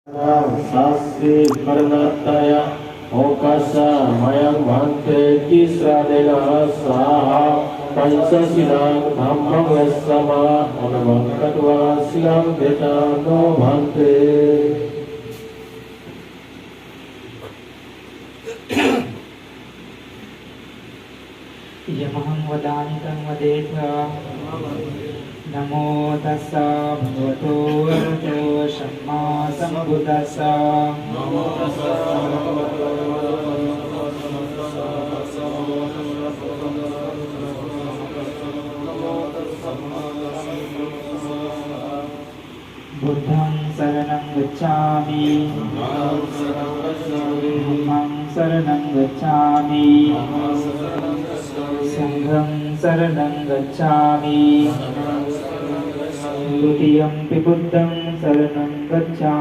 शास्त्री कर्णतय ओकसमयं भन्ते तिस्रदिना स्वाहा पंचशिलं धम्मं समा अनुवंकत्वा शिलं भेटानो भन्ते। यमहं वदामि तं वदेत। नमो तस्स भगवतो वरदो सम्मा सम्बुद्दस्स। नमो तस्स भगवतो बुद्धं शरणं गच्छामि। धम्मं शरणं गच्छामि। संघं शरणं गच्छामि। द्वितीयं पि बुद्धं शरणं गच्छामि।